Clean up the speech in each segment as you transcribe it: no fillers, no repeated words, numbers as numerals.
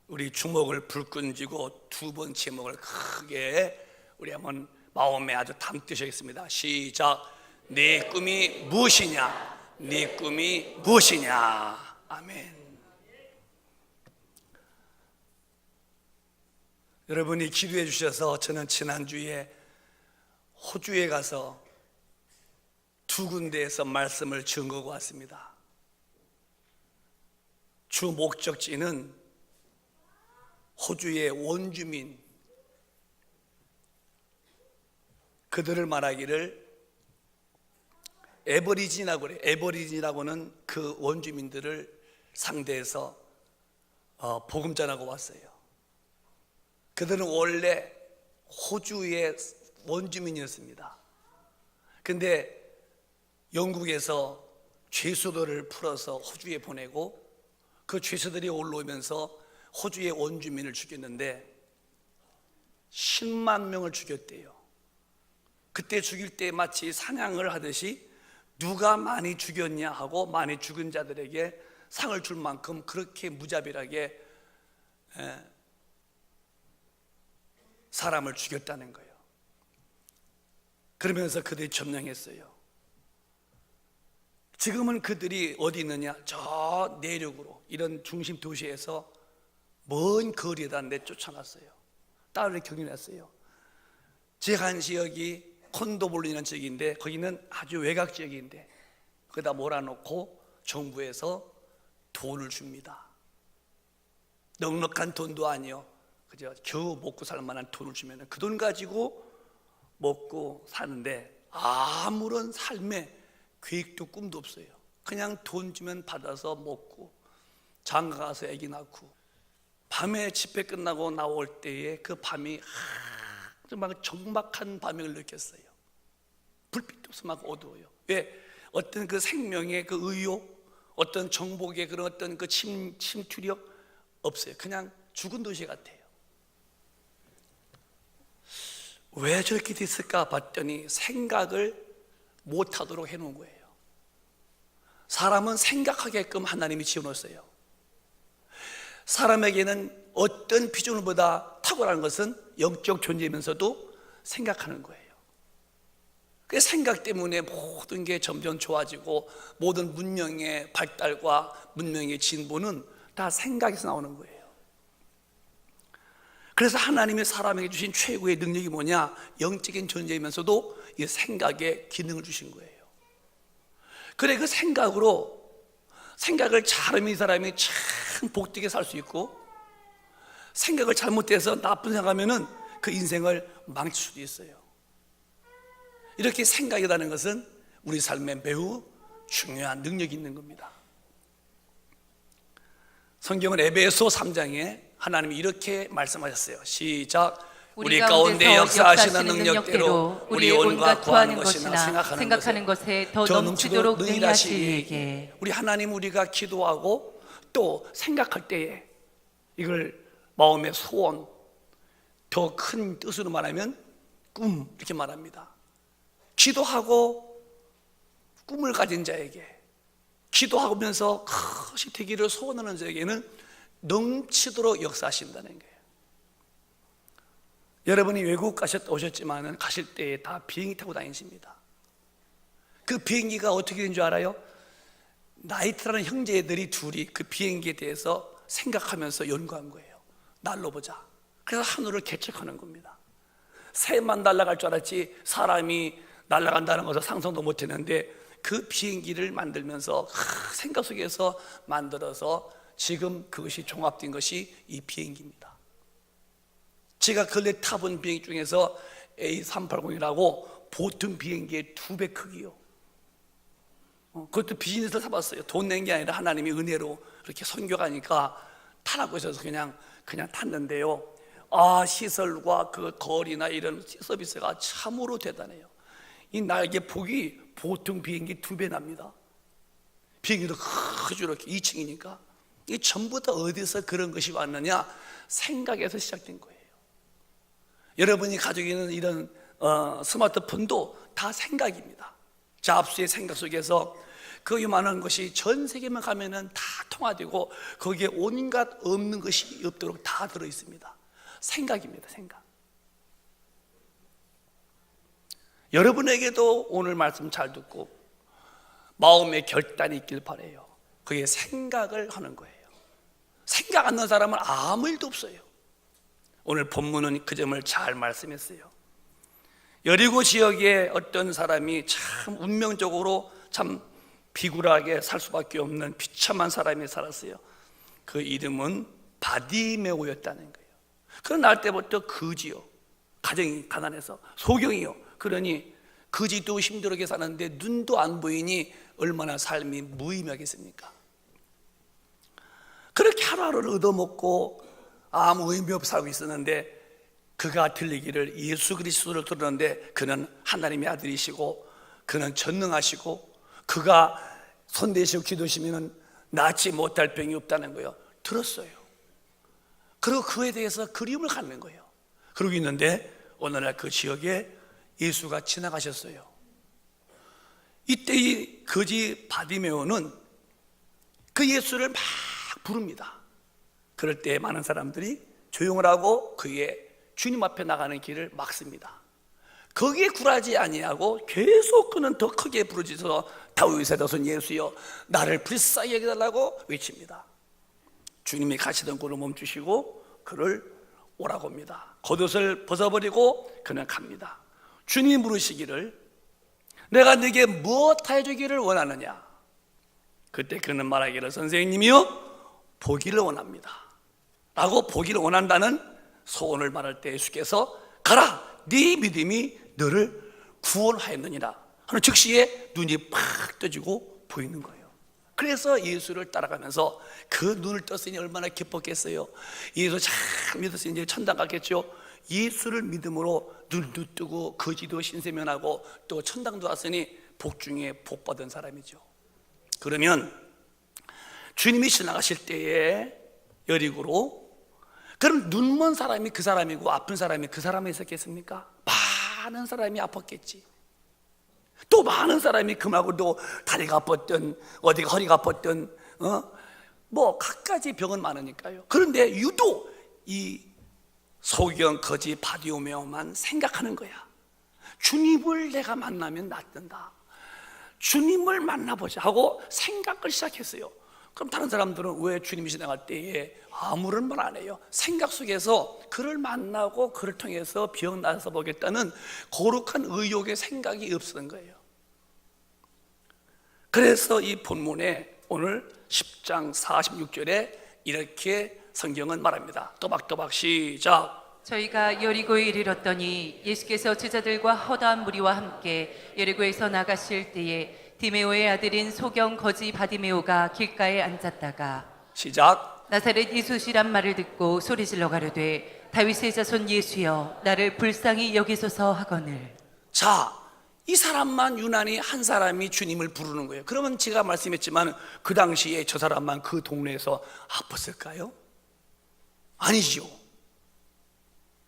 우리 주먹을 불끈 쥐고 두 번 제목을 크게 우리 한번 마음에 아주 담으시겠습니다. 시작. 네 꿈이 무엇이냐? 네 꿈이 무엇이냐? 아멘. 여러분이 기도해 주셔서 저는 지난주에 호주에 가서 두 군데에서 말씀을 증거하고 왔습니다. 주 목적지는 호주의 원주민, 그들을 말하기를 에버리진이라고 그래요. 에버리진이라고는 그 원주민들을 상대해서 복음 전하고 왔어요. 그들은 원래 호주의 원주민이었습니다. 근데 영국에서 죄수들을 풀어서 호주에 보내고 그 죄수들이 올라오면서 호주의 원주민을 죽였는데 10만 명을 죽였대요. 그때 죽일 때 마치 사냥을 하듯이 누가 많이 죽였냐 하고 많이 죽은 자들에게 상을 줄 만큼 그렇게 무자비하게 사람을 죽였다는 거예요. 그러면서 그들이 점령했어요. 지금은 그들이 어디 있느냐? 저 내륙으로 이런 중심 도시에서 먼 거리에다 내쫓아놨어요. 딸을 격려했어요. 제 간 지역이 콘도볼이라는 지역인데 거기는 아주 외곽 지역인데 거기다 몰아놓고 정부에서 돈을 줍니다. 넉넉한 돈도 아니요, 그저 겨우 먹고 살 만한 돈을 주면 그 돈 가지고 먹고 사는데 아무런 삶의 계획도 꿈도 없어요. 그냥 돈 주면 받아서 먹고 장가 가서 아기 낳고 밤에 집회 끝나고 나올 때에 그 밤이 정말 적막한 밤을 느꼈어요. 불빛도 없어 막 어두워요. 왜? 어떤 그 생명의 그 의욕, 어떤 정복의 그런 어떤 그 침투력 없어요. 그냥 죽은 도시 같아요. 왜 저렇게 됐을까 봤더니 생각을 못하도록 해놓은 거예요. 사람은 생각하게끔 하나님이 지어놓았어요. 사람에게는 어떤 피조물보다 탁월한 것은 영적 존재이면서도 생각하는 거예요. 그 생각 때문에 모든 게 점점 좋아지고 모든 문명의 발달과 문명의 진보는 다 생각에서 나오는 거예요. 그래서 하나님이 사람에게 주신 최고의 능력이 뭐냐? 영적인 존재이면서도 이 생각의 기능을 주신 거예요. 그래, 그 생각을 잘하면 이 사람이 참 복되게 살 수 있고, 생각을 잘못해서 나쁜 생각하면은 그 인생을 망칠 수도 있어요. 이렇게 생각이라는 것은 우리 삶에 매우 중요한 능력이 있는 겁니다. 성경은 에베소 3장에 하나님이 이렇게 말씀하셨어요. 시작. 우리 가운데 역사하시는 능력대로 우리 온갖 구하는 것이나 생각하는 것에 더 넘치도록 능히 하시리에게. 우리 하나님, 우리가 기도하고 또 생각할 때에 이걸 마음의 소원, 더 큰 뜻으로 말하면 꿈, 이렇게 말합니다. 기도하고 꿈을 가진 자에게, 기도하면서 큰 되기를 소원하는 자에게는 넘치도록 역사하신다는 거예요. 여러분이 외국 오셨지만 가실 때 다 비행기 타고 다니십니다. 그 비행기가 어떻게 된 줄 알아요? 나이트라는 형제들이 둘이 그 비행기에 대해서 생각하면서 연구한 거예요. 날려보자. 그래서 하늘을 개척하는 겁니다. 새만 날아갈 줄 알았지 사람이 날아간다는 것을 상상도 못했는데 그 비행기를 만들면서 생각 속에서 만들어서 지금 그것이 종합된 것이 이 비행기입니다. 제가 근래 타본 비행기 중에서 A380이라고 보통 비행기의 2배 크기요. 그것도 비즈니스를 타봤어요. 돈 낸 게 아니라 하나님이 은혜로 이렇게 선교가니까 타라고 해서 그냥 탔는데요. 시설과 그 거리나 이런 서비스가 참으로 대단해요. 이 날개 폭이 보통 비행기 2배 납니다. 비행기도 크죠. 이렇게 2층이니까. 이 전부 다 어디서 그런 것이 왔느냐? 생각에서 시작된 거예요. 여러분이 가지고 있는 이런 스마트폰도 다 생각입니다. 잡스의 생각 속에서 그 요만한 것이 전 세계만 가면은 다 통화되고 거기에 온갖 없는 것이 없도록 다 들어 있습니다. 생각입니다. 생각. 여러분에게도 오늘 말씀 잘 듣고 마음의 결단이 있길 바라요. 그게 생각을 하는 거예요. 생각 안 하는 사람은 아무 일도 없어요. 오늘 본문은 그 점을 잘 말씀했어요. 여리고 지역에 어떤 사람이 참 운명적으로 참 비굴하게 살 수밖에 없는 비참한 사람이 살았어요. 그 이름은 바디메오였다는 거예요. 그런 날 때부터 거지요. 가정이 가난해서 소경이요. 그러니 거지도 힘들게 사는데 눈도 안 보이니 얼마나 삶이 무의미하겠습니까? 그렇게 하루하루를 얻어먹고 아무 의미 없이 살고 있었는데 그가 들리기를 예수 그리스도를 들었는데 그는 하나님의 아들이시고 그는 전능하시고 그가 손대시고 기도시면 낫지 못할 병이 없다는 거예요. 들었어요. 그리고 그에 대해서 그리움을 갖는 거예요. 그러고 있는데 어느 날 그 지역에 예수가 지나가셨어요. 이때 이 거지 바디메오는 그 예수를 막 부릅니다. 그럴 때 많은 사람들이 조용을 하고 그의 주님 앞에 나가는 길을 막습니다. 거기에 굴하지 아니하고 계속 그는 더 크게 부르짖어서 다윗의 자손 예수여 나를 불쌍히 여겨달라고 외칩니다. 주님이 가시던 꼴을 멈추시고 그를 오라고 합니다. 겉옷을 벗어버리고 그는 갑니다. 주님이 물으시기를 내가 네게 무엇 해주기를 원하느냐? 그때 그는 말하기를 선생님이요 보기를 원합니다 라고 보기를 원한다는 소원을 말할 때 예수께서 가라 네 믿음이 너를 구원하였느니라 하는 즉시에 눈이 팍 떠지고 보이는 거예요. 그래서 예수를 따라가면서 그 눈을 떴으니 얼마나 기뻤겠어요. 예수 잘 믿었으니 이제 천당 갔겠죠. 예수를 믿음으로 눈도 뜨고 거지도 신세면하고 또 천당도 왔으니 복 중에 복 받은 사람이죠. 그러면 주님이 지나가실 때에 여리고로 그럼 눈먼 사람이 그 사람이고 아픈 사람이 그 사람이 있었겠습니까? 많은 사람이 아팠겠지. 또 많은 사람이 금하고도 다리가 아팠던 어디가 허리가 아팠던 뭐 갖가지 병은 많으니까요. 그런데 유독 이 소경 거지 바디메오만 생각하는 거야. 주님을 내가 만나면 낫는다. 주님을 만나보자 하고 생각을 시작했어요. 그럼 다른 사람들은 왜 주님이 지나갈 때에 아무런 말 안 해요? 생각 속에서 그를 만나고 그를 통해서 병 나서 보겠다는 거룩한 의욕의 생각이 없었던 거예요. 그래서 이 본문에 오늘 10장 46절에 이렇게 성경은 말합니다. 또박또박 시작. 저희가 여리고에 이르렀더니 예수께서 제자들과 허다한 무리와 함께 여리고에서 나가실 때에 디메오의 아들인 소경 거지 바디메오가 길가에 앉았다가 시작. 나사렛 예수시란 말을 듣고 소리질러 가로되 다윗의 자손 예수여 나를 불쌍히 여기소서 하거늘. 자, 이 사람만 유난히 한 사람이 주님을 부르는 거예요. 그러면 제가 말씀했지만 그 당시에 저 사람만 그 동네에서 아팠을까요? 아니지요.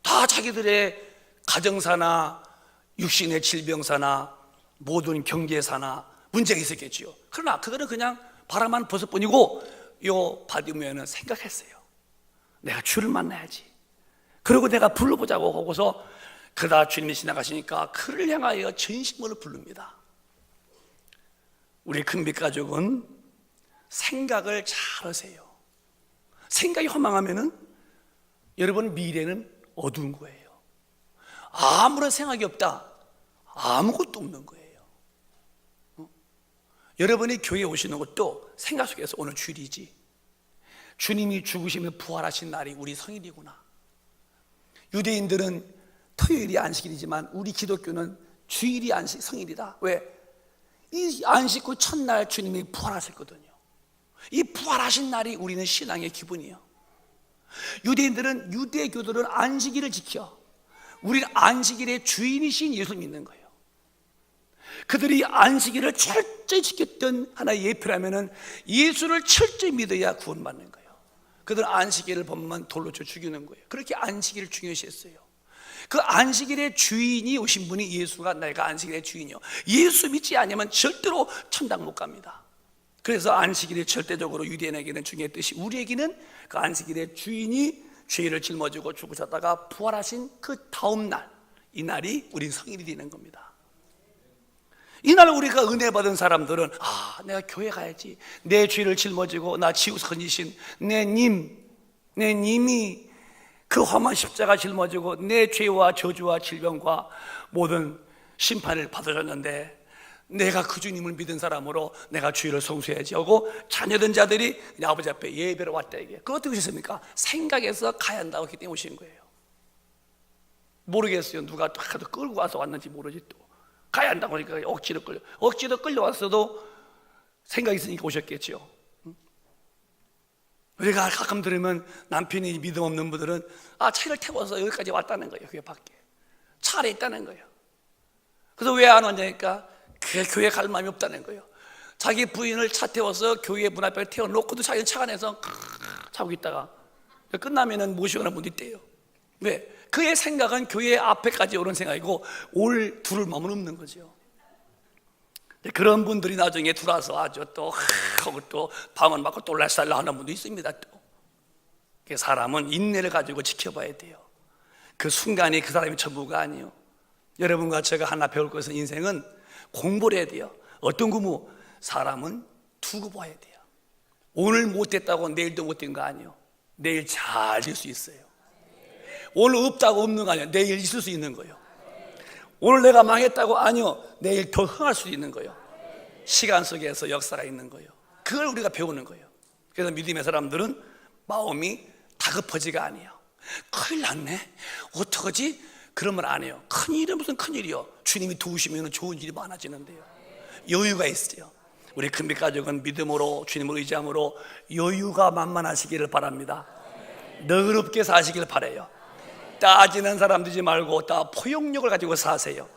다 자기들의 가정사나 육신의 질병사나 모든 경제사나 문제가 있었겠지요. 그러나 그거는 그냥 바라만 벗을 뿐이고 요 바디메오는 생각했어요. 내가 주를 만나야지. 그리고 내가 불러보자고 하고서 그러다 주님이 지나가시니까 그를 향하여 전심으로 부릅니다. 우리 큰빛 가족은 생각을 잘 하세요. 생각이 허망하면은 여러분 미래는 어두운 거예요. 아무런 생각이 없다. 아무것도 없는 거예요. 여러분이 교회에 오시는 것도 생각 속에서 오늘 주일이지. 주님이 죽으시며 부활하신 날이 우리 성일이구나. 유대인들은 토요일이 안식일이지만 우리 기독교는 주일이 안식 성일이다. 왜? 이 안식 후 첫날 주님이 부활하셨거든요. 이 부활하신 날이 우리는 신앙의 기분이에요. 유대인들은 유대교들은 안식일을 지켜. 우리는 안식일의 주인이신 예수를 믿는 거예요. 그들이 안식일을 철저히 지켰던 하나의 예표라면은 예수를 철저히 믿어야 구원받는 거예요. 그들은 안식일을 보면 돌로 쳐 죽이는 거예요. 그렇게 안식일을 중요시했어요. 그 안식일의 주인이 오신 분이 예수가 내가 안식일의 주인이요. 예수 믿지 않으면 절대로 천당 못 갑니다. 그래서 안식일이 절대적으로 유대인에게는 중요했듯이 우리에게는 그 안식일의 주인이 죄를 짊어지고 죽으셨다가 부활하신 그 다음 날, 이 날이 우리 성일이 되는 겁니다. 이날 우리가 은혜 받은 사람들은 내가 교회 가야지. 내 죄를 짊어지고 나 지우서 건지신 내 님이 그 험한 십자가 짊어지고 내 죄와 저주와 질병과 모든 심판을 받으셨는데 내가 그 주님을 믿은 사람으로 내가 주의를 성수해야지 하고 자녀된 자들이 아버지 앞에 예배로 왔다 이게. 그거 어떻게 오셨습니까? 생각해서 가야 한다고 했기 때문에 오신 거예요. 모르겠어요. 누가 하도 끌고 와서 왔는지 모르지. 또 가야 한다고 하니까 억지로 끌려왔어도 생각이 있으니까 오셨겠죠. 우리가 가끔 들으면 남편이 믿음 없는 분들은 차를 태워서 여기까지 왔다는 거예요. 교회 밖에 차 안에 있다는 거예요. 그래서 왜 안 왔냐니까 교회 갈 마음이 없다는 거예요. 자기 부인을 차 태워서 교회 문 앞에 태워놓고도 자기는 차 안에서 자고 있다가 끝나면은 모시거나 분도 있대요. 왜? 그의 생각은 교회 앞에까지 오는 생각이고 올 두를 마음은 없는 거죠. 그런 분들이 나중에 들어와서 아주 또 방언 맞고 똘랄쌀라 하는 분도 있습니다. 또 사람은 인내를 가지고 지켜봐야 돼요. 그 순간이 그 사람이 전부가 아니에요. 여러분과 제가 하나 배울 것은 인생은 공부를 해야 돼요. 어떤 공부? 사람은 두고 봐야 돼요. 오늘 못됐다고 내일도 못된 거 아니에요. 내일 잘 될 수 있어요. 오늘 없다고 없는 거 아니에요. 내일 있을 수 있는 거예요. 오늘 내가 망했다고 아니요. 내일 더 흥할 수 있는 거예요. 시간 속에서 역사가 있는 거예요. 그걸 우리가 배우는 거예요. 그래서 믿음의 사람들은 마음이 다급하지가 아니에요. 큰일 났네. 어떡하지? 그러면 안 해요. 큰일은 무슨 큰일이요. 주님이 도우시면 좋은 일이 많아지는데요. 여유가 있어요. 우리 큰빛 가족은 믿음으로 주님을 의지함으로 여유가 만만하시기를 바랍니다. 너그럽게 사시길 바라요. 따지는 사람 되지 말고 다 포용력을 가지고 사세요.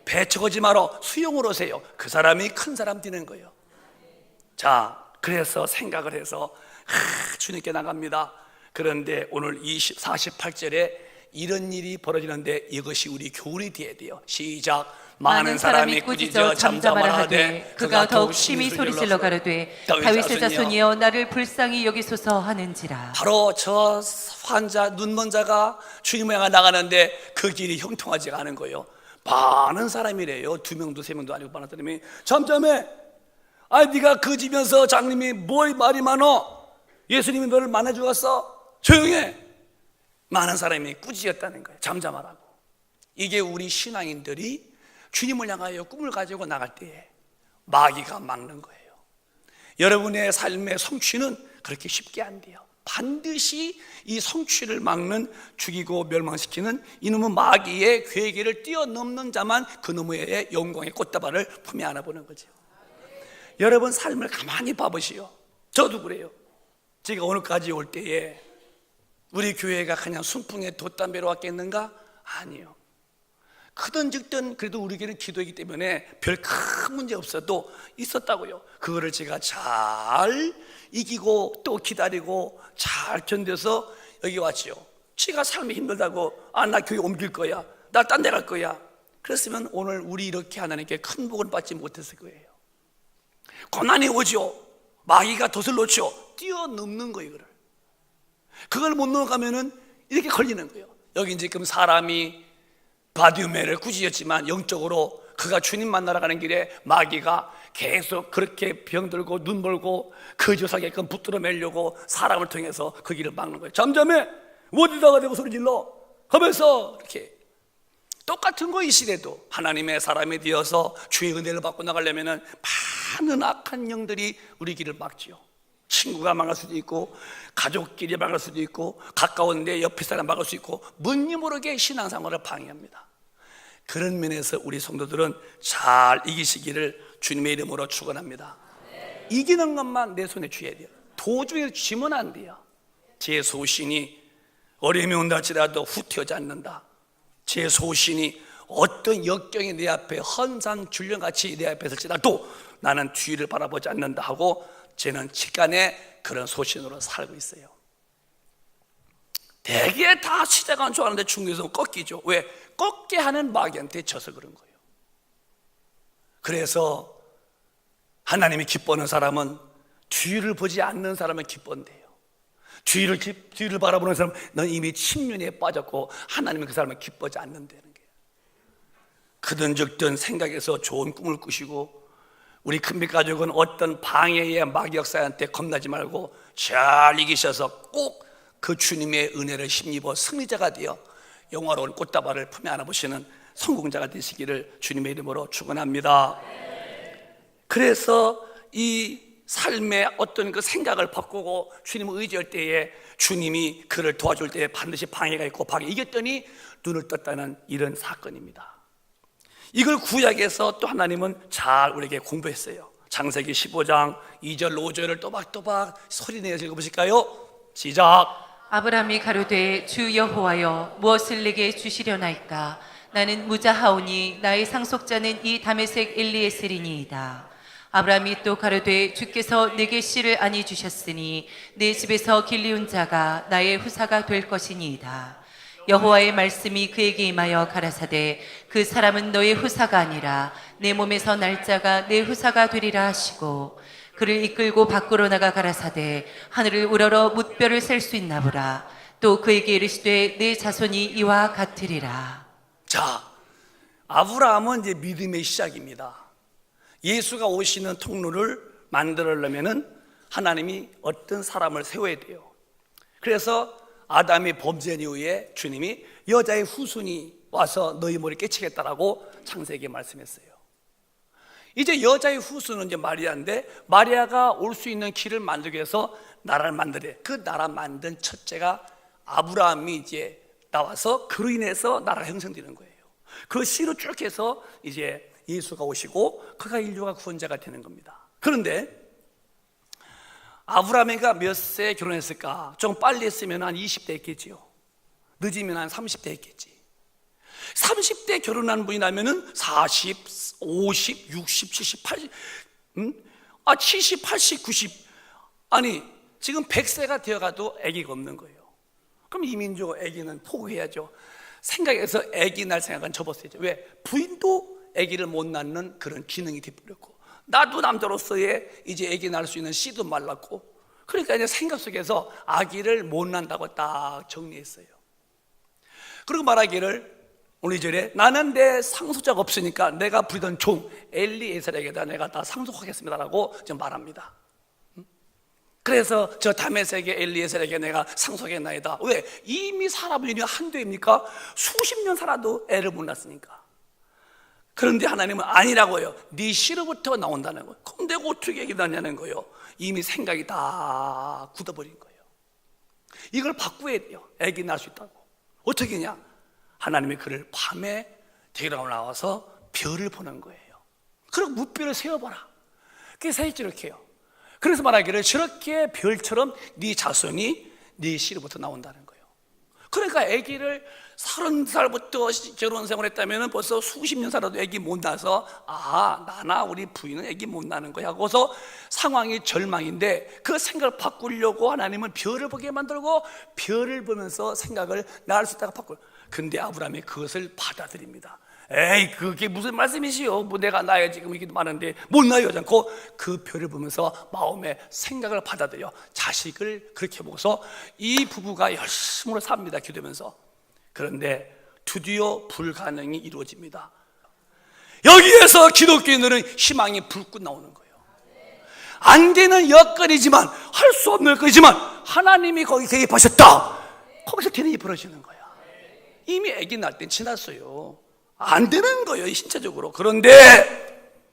배척하지 말어 수용을 하세요. 그 사람이 큰 사람 되는 거예요. 자, 그래서 생각을 해서 주님께 나갑니다. 그런데 오늘 48절에 이런 일이 벌어지는데 이것이 우리 교훈이 되어야 돼요. 시작. 많은 사람이 꾸짖어 잠잠하라 하되 그가 더욱 심히 소리질러 가로되 다윗의 자손이여 나를 불쌍히 여기소서 하는지라. 바로 저 환자 눈먼 자가 주님을 향해 나가는데 그 길이 형통하지가 않은 거예요. 많은 사람이래요. 2명도 3명도 아니고 많은 사람이 잠잠해. 네가 그 집에서 장님이 뭘 말이 많어? 예수님이 너를 만나 주었어? 조용해. 많은 사람이 꾸짖었다는 거예요. 잠잠하라고. 이게 우리 신앙인들이 주님을 향하여 꿈을 가지고 나갈 때에 마귀가 막는 거예요. 여러분의 삶의 성취는 그렇게 쉽게 안 돼요. 반드시 이 성취를 막는, 죽이고 멸망시키는 이놈의 마귀의 괴계를 뛰어넘는 자만 그놈의 영광의 꽃다발을 품에 안아보는 거죠. 여러분 삶을 가만히 봐보시오. 저도 그래요. 제가 오늘까지 올 때에 우리 교회가 그냥 순풍에 돛담배로 왔겠는가? 아니요. 크든 적든 그래도 우리 교회는 기도이기 때문에 별 큰 문제 없어도 있었다고요. 그거를 제가 잘 이기고 또 기다리고 잘 견뎌서 여기 왔지요. 지가 삶이 힘들다고 나 교회 옮길 거야, 나 딴 데 갈 거야, 그랬으면 오늘 우리 이렇게 하나님께 큰 복을 받지 못했을 거예요. 고난이 오죠. 마귀가 돛을 놓죠. 뛰어넘는 거예요. 그걸 못 넘어가면은 이렇게 걸리는 거예요. 여기 지금 사람이 바디메를 꾸짖었지만 영적으로 그가 주님 만나러 가는 길에 마귀가 계속 그렇게 병들고 눈 멀고 거짓하게끔 붙들어 매려고 사람을 통해서 그 길을 막는 거예요. 잠잠해. 어디다가 대고 소리 질러 하면서 이렇게. 똑같은 거 이 시대도 하나님의 사람이 되어서 주의 은혜를 받고 나가려면 많은 악한 영들이 우리 길을 막지요. 친구가 막을 수도 있고 가족끼리 막을 수도 있고 가까운 내 옆에 사람 막을 수 있고 뭔지 모르게 신앙생활을 방해합니다. 그런 면에서 우리 성도들은 잘 이기시기를 주님의 이름으로 축원합니다. 이기는 것만 내 손에 쥐어야 돼요. 도중에 쥐면 안 돼요. 제 소신이 어려움이 온다 할지라도 후퇴하지 않는다. 제 소신이 어떤 역경이 내 앞에 헌산 줄령같이 내 앞에 설지라도 나는 뒤를 바라보지 않는다 하고 저는 직간에 그런 소신으로 살고 있어요. 대개 다 시작은 좋아하는데 중간에서 꺾이죠. 왜? 꺾게 하는 마귀한테 져서 그런 거예요. 그래서 하나님이 기뻐하는 사람은 뒤를 보지 않는 사람은 기뻐한대요. 뒤를 바라보는 사람은 넌 이미 침륜에 빠졌고 하나님은 그 사람을 기뻐하지 않는다는 거예요. 크든 적든 생각에서 좋은 꿈을 꾸시고, 우리 큰빛 가족은 어떤 방해의 마귀역사한테 겁나지 말고 잘 이기셔서 꼭 그 주님의 은혜를 힘입어 승리자가 되어 영화로운 꽃다발을 품에 안아보시는 성공자가 되시기를 주님의 이름으로 축원합니다. 그래서 이 삶의 어떤 그 생각을 바꾸고 주님을 의지할 때에 주님이 그를 도와줄 때에 반드시 방해가 있고 방해 이겼더니 눈을 떴다는 이런 사건입니다. 이걸 구약에서 또 하나님은 잘 우리에게 공부했어요. 창세기 15장 2절 5절을 또박또박 소리내어 읽어보실까요? 시작. 아브라함이 가로되 주 여호와여 무엇을 내게 주시려나이까? 나는 무자하오니 나의 상속자는 이 다메섹 엘리에셀이니이다. 아브라함이 또 가로되 주께서 내게 씨를 아니 주셨으니 내 집에서 길리운 자가 나의 후사가 될 것이니이다. 여호와의 말씀이 그에게 임하여 가라사대 그 사람은 너의 후사가 아니라 내 몸에서 날 자가 내 후사가 되리라 하시고, 그를 이끌고 밖으로 나가 가라사대 하늘을 우러러 뭇별을 셀 수 있나 보라. 또 그에게 이르시되 내 자손이 이와 같으리라. 자, 아브라함은 이제 믿음의 시작입니다. 예수가 오시는 통로를 만들려면은 하나님이 어떤 사람을 세워야 돼요. 그래서 아담이 범죄한 이후에 주님이 여자의 후손이 와서 너희 머리 깨치겠다라고 창세기에 말씀했어요. 이제 여자의 후손은 이제 마리아인데, 마리아가 올 수 있는 길을 만들기 위해서 나라를 만들래. 그 나라 만든 첫째가 아브라함이 이제 나와서 그로 인해서 나라가 형성되는 거예요. 그 씨로 쭉 해서 이제 예수가 오시고 그가 인류가 구원자가 되는 겁니다. 그런데 아브라함이가 몇 세에 결혼했을까? 좀 빨리 했으면 한 20대 했겠지요. 늦으면 한 30대 했겠지. 30대 결혼한 분이라면은 40, 50, 60, 70, 80, 70, 80, 90. 아니, 지금 100세가 되어가도 아기가 없는 거예요. 그럼 이민족 아기는 포기해야죠. 생각해서 아기 낳을 생각은 접었어야죠. 왜? 부인도 아기를 못 낳는 그런 기능이 돼버렸고, 나도 남자로서의 이제 아기 낳을 수 있는 씨도 말랐고, 그러니까 이제 생각 속에서 아기를 못 낳는다고 딱 정리했어요. 그리고 말하기를 오늘 2절에 나는 내 상속자가 없으니까 내가 부리던 종 엘리에셀에게다 내가 다 상속하겠습니다라고 좀 말합니다. 그래서 저 다메섹의 엘리에셀에게 내가 상속했나이다. 왜? 이미 살아본 일이 한도입니까? 수십 년 살아도 애를 못 낳았으니까. 그런데 하나님은 아니라고요. 네 씨로부터 나온다는 거예요. 그럼 내가 어떻게 애기 낳냐는 거예요. 이미 생각이 다 굳어버린 거예요. 이걸 바꾸어야 돼요. 애기 낳을 수 있다고. 어떻게 하냐? 하나님이 그를 밤에 대기로 나와서 별을 보는 거예요. 그리고 뭇별을 세어봐라. 그래서 이렇게 해요. 그래서 말하기를 저렇게 별처럼 네 자손이 네 씨로부터 나온다는 거예요. 그러니까 아기를 30살부터 결혼 생활을 했다면 벌써 수십 년 살아도 아기 못 낳아서 나나 우리 부인은 아기 못 낳는 거야 하고서 상황이 절망인데, 그 생각을 바꾸려고 하나님은 별을 보게 만들고 별을 보면서 생각을 낳을 수 있다고 바꾸고, 근데 아브라함이 그것을 받아들입니다. 에이, 그게 무슨 말씀이시요? 뭐 내가 나야 지금 이게 많은데 못 나요 하지 않고 그 별을 보면서 마음의 생각을 받아들여 자식을 그렇게 보고서 이 부부가 열심으로 삽니다. 기도하면서. 그런데 드디어 불가능이 이루어집니다. 여기에서 기독교인들은 희망이 불끈 나오는 거예요. 안 되는 여건이지만, 할 수 없는 여건이지만 하나님이 거기 개입하셨다. 거기서 되는 일이 벌어지는 거야. 이미 아기 낳을 땐 지났어요. 안 되는 거예요, 신체적으로. 그런데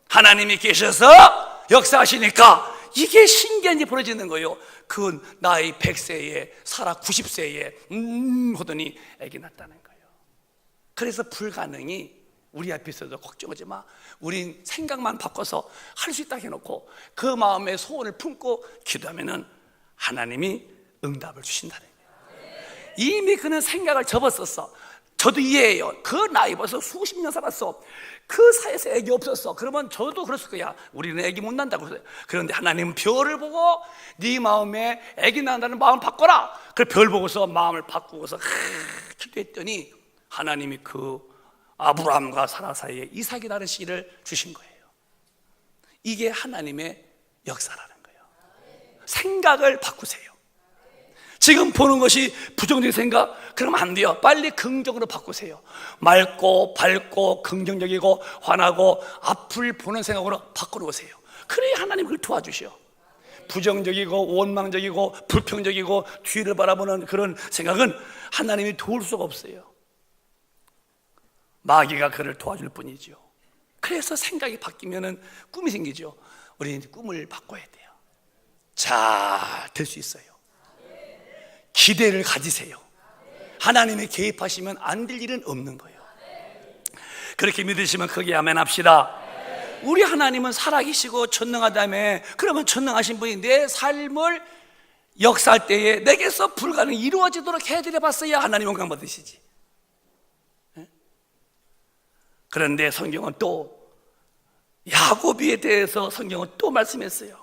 하나님이 계셔서 역사하시니까 이게 신기한 일이 벌어지는 거예요. 그건 나이 100세에 사라 90세에 하더니 아기 낳았다는 거예요. 그래서 불가능이 우리 앞에 있어도 걱정하지 마. 우린 생각만 바꿔서 할 수 있다 해놓고 그 마음에 소원을 품고 기도하면은 하나님이 응답을 주신다는 거예요. 이미 그는 생각을 접었었어. 저도 이해해요. 그 나이 벌써 수십 년 살았어. 그 사이에서 애기 없었어. 그러면 저도 그랬을 거야. 우리는 애기 못 난다고 그래요. 그런데 하나님은 별을 보고 네 마음에 애기 난다는 마음을 바꿔라. 그 별 보고서 마음을 바꾸고서 기도했더니 하나님이 그 아브라함과 사라 사이에 이삭이라는 씨를 주신 거예요. 이게 하나님의 역사라는 거예요. 생각을 바꾸세요. 지금 보는 것이 부정적인 생각? 그러면 안 돼요. 빨리 긍정으로 바꾸세요. 맑고 밝고 긍정적이고 환하고 앞을 보는 생각으로 바꿔놓으세요. 그래야 하나님 그걸 도와주셔. 부정적이고 원망적이고 불평적이고 뒤를 바라보는 그런 생각은 하나님이 도울 수가 없어요. 마귀가 그를 도와줄 뿐이죠. 그래서 생각이 바뀌면 꿈이 생기죠. 우리는 꿈을 바꿔야 돼요. 잘 될 수 있어요. 기대를 가지세요. 하나님이 개입하시면 안 될 일은 없는 거예요. 그렇게 믿으시면 크게 아멘 합시다. 우리 하나님은 살아계시고 전능하다며, 그러면 전능하신 분이 내 삶을 역사할 때에 내게서 불가능이 이루어지도록 해드려 봤어야 하나님 영광 받으시지. 그런데 성경은 또 야곱에 대해서 성경은 또 말씀했어요.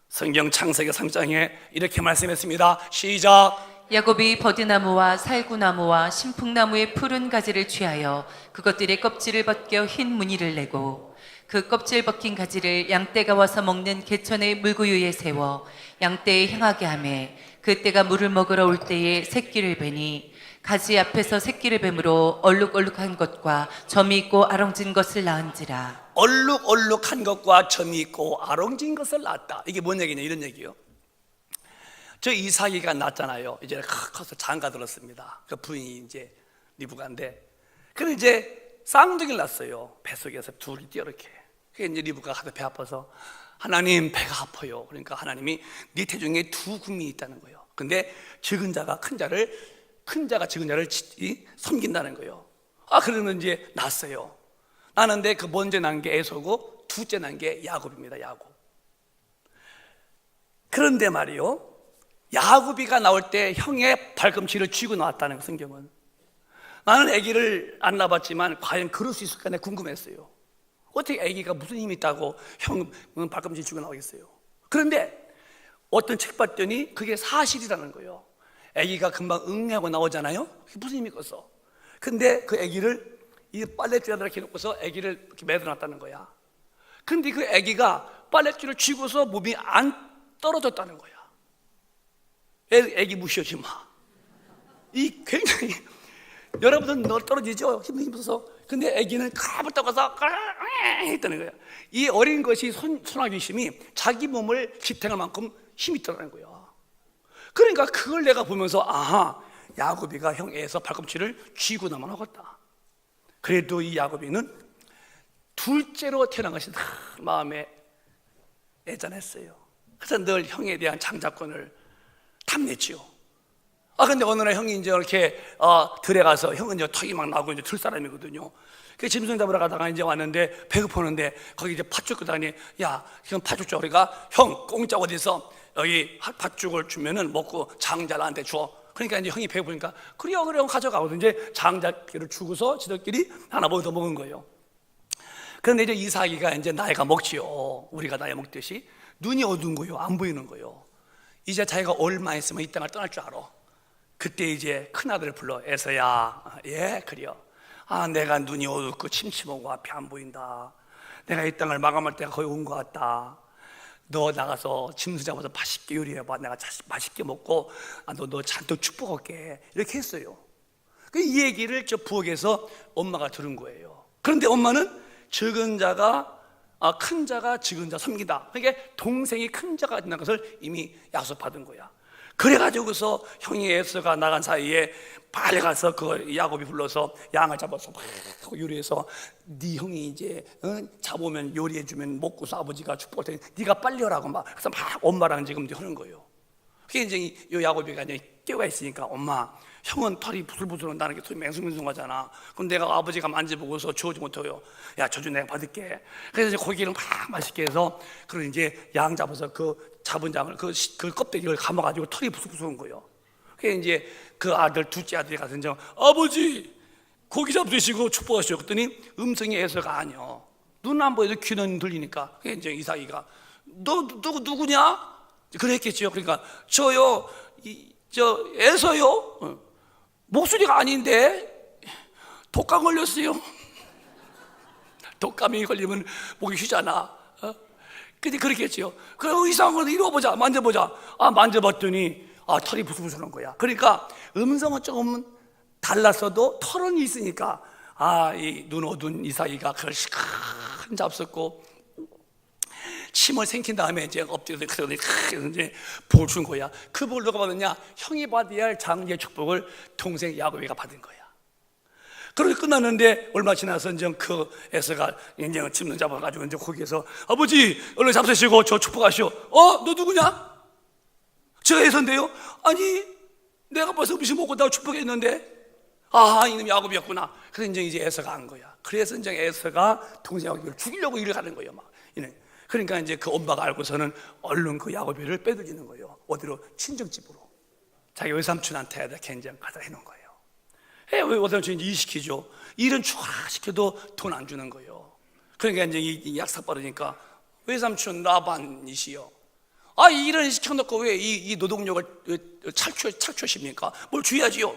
성경 창세기 3장에 이렇게 말씀했습니다. 시작. 야곱이 버드나무와 살구나무와 신풍나무의 푸른 가지를 취하여 그것들의 껍질을 벗겨 흰 무늬를 내고 그 껍질 벗긴 가지를 양떼가 와서 먹는 개천의 물구유에 세워 양떼에 향하게 하매 그 떼가 물을 먹으러 올 때에 새끼를 베니 가지 앞에서 새끼를 뱀으로 얼룩얼룩한 것과 점이 있고 아롱진 것을 낳은지라. 얼룩얼룩한 것과 점이 있고 아롱진 것을 낳았다. 이게 뭔 얘기냐? 이런 얘기요. 저 이삭이가 낳았잖아요. 이제 커서 장가 들었습니다. 그 부인이 이제 리브가인데, 그래 이제 쌍둥이를 낳았어요. 뱃속에서 둘이 뛰어 이렇게. 그게 이제 리브가 하도 배 아파서 하나님 배가 아파요. 그러니까 하나님이 네 태중에 두 군민이 있다는 거예요. 근데 적은 자가 큰 자가 적은 자를 섬긴다는 거예요. 그러면 이제 낳았어요. 낳았는데 그 먼저 난 게 에서고 둘째 난 게 야곱입니다. 야곱. 그런데 말이요, 야곱이가 나올 때 형의 발꿈치를 쥐고 나왔다는 거, 성경은. 나는 아기를 안 낳았지만 과연 그럴 수 있을까 내가 궁금했어요. 어떻게 아기가 무슨 힘이 있다고 형 발꿈치 쥐고 나오겠어요? 그런데 어떤 책 봤더니 그게 사실이라는 거예요. 아기가 금방 응애하고 나오잖아요. 그게 무슨 힘이 있겠어? 근데 그 아기를 이 빨래줄에다 이렇게 놓고서 아기를 이렇게 매달았다는 거야. 근데 그 아기가 빨래줄을 쥐고서 몸이 안 떨어졌다는 거야. 아기 무시하지 마. 이 굉장히, 여러분은 너 떨어지죠? 힘들어서. 근데 아기는 가부터 가서 했다는 거야. 이 어린 것이 소나귀심이 자기 몸을 지탱할 만큼 힘이 있다는 거야. 그러니까 그걸 내가 보면서 아하, 야곱이가 형 애에서 발꿈치를 쥐고 나만 하겠다. 그래도 이 야곱이는 둘째로 태어난 것이 다 마음에 애잔했어요. 그래서 늘 형에 대한 장자권을 탐냈지요. 근데 어느 날 형이 이제 이렇게 들에 가서, 형은 이제 턱이 막 나고 이제 들 사람이거든요. 그 짐승 잡으러 가다가 이제 왔는데 배고프는데 거기 이제 팥죽 그다니, 야, 형 팥죽 줘. 그러니까 형 공짜 어디서 여기 팥죽을 주면은 먹고 장자한테 줘. 그러니까 이제 형이 배고프니까 그래 형 가져가거든. 이제 장자끼를 주고서 지들끼리 하나 더 먹은 거예요. 그런데 이제 이삭이가 이제 나이가 먹지요. 우리가 나이 먹듯이 눈이 어두운 거예요. 안 보이는 거예요. 이제 자기가 얼마 있으면 이 땅을 떠날 줄 알아. 그때 이제 큰아들을 불러. 에서야, 예, 그래요. 내가 눈이 어둡고 침침하고 앞이 안 보인다. 내가 이 땅을 마감할 때가 거의 온 것 같다. 너 나가서 짐승 잡아서 맛있게 요리해봐. 내가 맛있게 먹고 너 잔뜩 축복할게. 이렇게 했어요. 이 얘기를 저 부엌에서 엄마가 들은 거예요. 그런데 엄마는 적은 자가 큰 자가 적은 자 섬기다. 그러니까 동생이 큰 자가 된다는 것을 이미 약속받은 거야. 그래가지고서 형이 에서가 나간 사이에 빨리 가서 그 야곱이 불러서 양을 잡아서 막 요리해서 네 형이 이제 잡으면 요리해주면 먹고서 아버지가 축복할 테니 네가 빨리 하라고 막. 그래서 막 엄마랑 지금 하는 거예요. 그게 이제 이 야곱이가 이제 깨가 있으니까, 엄마, 형은 털이 부슬부슬한 나는 게 털이 맹숭맹숭하잖아. 그럼 내가 아버지가 만져보고서 주워지 못해요. 야, 저주 내가 받을게. 그래서 이제 고기를 막 맛있게 해서 그걸 이제 양 잡아서 그 잡은 양을 그 껍데기를 감아가지고 털이 부슬부슬한 거예요. 그게 이제 그 아들, 둘째 아들이 가서 이제 아버지 고기 잡수시고 축복하시오. 그랬더니 음성이 에서가 아니요. 눈 안 보여도 귀는 들리니까. 그게 이제 이삭이가 너 누구냐? 그랬겠죠. 그러니까 저요, 저 에서요. 목소리가 아닌데 독감 걸렸어요. 독감이 걸리면 목이 휘잖아. 근데 그렇게 했지요. 그리고 이상한 거 이루어보자, 만져보자. 만져봤더니 털이 부슬부슬한 거야. 그러니까 음성은 조금 달랐어도 털은 있으니까 이 눈 어두운 이삭이가 그걸 시큰 잡섰고 침을 생긴 다음에 이제 엎드려서 이제 복을 준 거야. 그 복을 누가 받았냐? 형이 받아야 할 장제의 축복을 동생 야곱이가 받은 거야. 그렇게 끝났는데 얼마 지나서 이제 그 에서가 이제 짐을 잡아가지고 이제 거기에서 아버지 얼른 잡수시고 저 축복하시오. 너 누구냐? 제가 에서인데요. 아니 내가 벌써 음식 먹고 나 축복했는데 이놈 야곱이었구나. 그래서 이제 에서가 한 거야. 그래서 이제 에서가 동생 야곱을 죽이려고 일을 가는 거예요. 막 이는. 그러니까 이제 그 엄마가 알고서는 얼른 그 야곱이를 빼돌리는 거예요. 어디로? 친정집으로. 자기 외삼촌한테 이렇게 가다 해놓은 거예요. 왜 외삼촌이 일 시키죠? 일은 추가라 시켜도 돈 안 주는 거예요. 그러니까 이제 이 약삭 빠르니까 외삼촌 라반이시여. 이 일을 시켜놓고 왜 이 노동력을 착취하십니까? 뭘 줘야지요.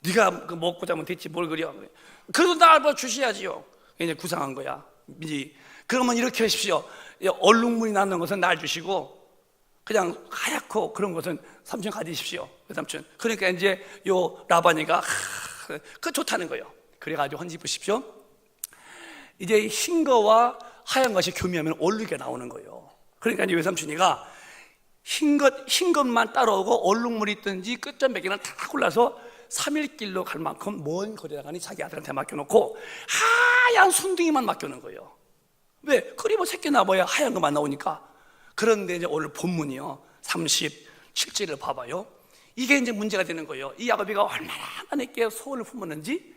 네가 먹고 자면 됐지 뭘 그려. 그래도 나 주셔야지요. 이제 구상한 거야. 그러면 이렇게 하십시오. 얼룩무늬 나는 것은 날 주시고 그냥 하얗고 그런 것은 삼촌 가지십시오. 삼촌. 그러니까 이제 요 라반이가 그 좋다는 거예요. 그래가지고 헌집 보십시오. 이제 흰 거와 하얀 것이 교미하면 얼룩이 나오는 거예요. 그러니까 이제 외삼촌이가 흰 것만 따라오고 얼룩물이 있든지 끝점배기는 다 골라서 3일길로 갈 만큼 먼 거리다가니 자기 아들한테 맡겨놓고 하얀 순둥이만 맡겨놓은 거예요. 왜? 그리 뭐 새끼 나봐야 하얀 것만 나오니까. 그런데 이제 오늘 본문이요 37절을 봐봐요. 이게 이제 문제가 되는 거예요. 이 야곱이가 얼마나 하나님께 소원을 품었는지